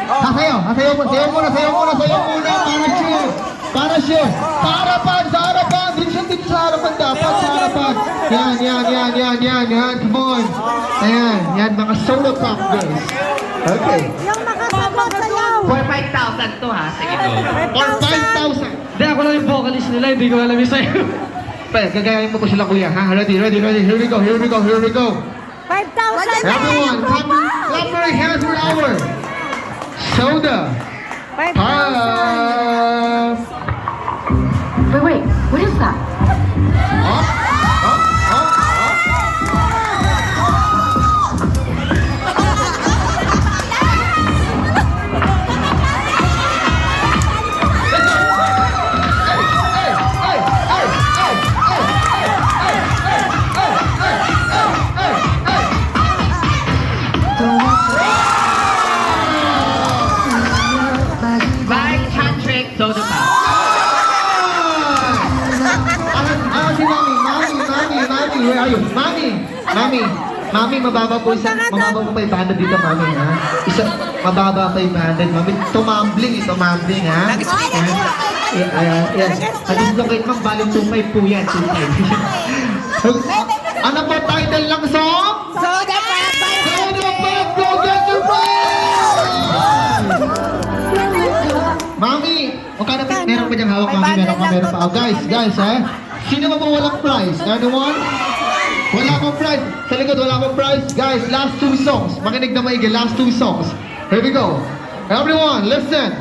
Sasayaw muna. Para siya. Sa harapan. Dito sa harapan dapat. Sa harapan. Yan. Come on. Ayan. Yan, mga solo pop girls. Okay. Yung makasagot sayaw. For 5,000 to ha. Sige to. Or 5,000. Hindi, ako lang yung vocalist nila, hindi ko alam yung sayo. Pre, gagayahin mo po sila kuya. Ha? Ready. Here we go. 5,000. Everyone, clap your hands for our soda. 5,000. Wait, what is that? Up. By Chantrick Soda Pop. Si Mami, where are you? Mami, mababa po pa yung banded dito, Mami, ha? Mababa pa yung banded, Mami. Tumambling, ha? Yes. At dislocate, ma'am, bali 2.5 po yan, 2.5. Ano po title ng song? Soda Pop. Soda Pop, go get your prize! Mami, meron pa diyang hawak, Mami, meron pa. Oh, guys, ha? Sino ba po walang prize? Anyone? Wala akong prize. Sa likod, wala akong prize. Guys, last 2 songs. Makinig na maigi, last 2 songs. Here we go. Everyone, listen.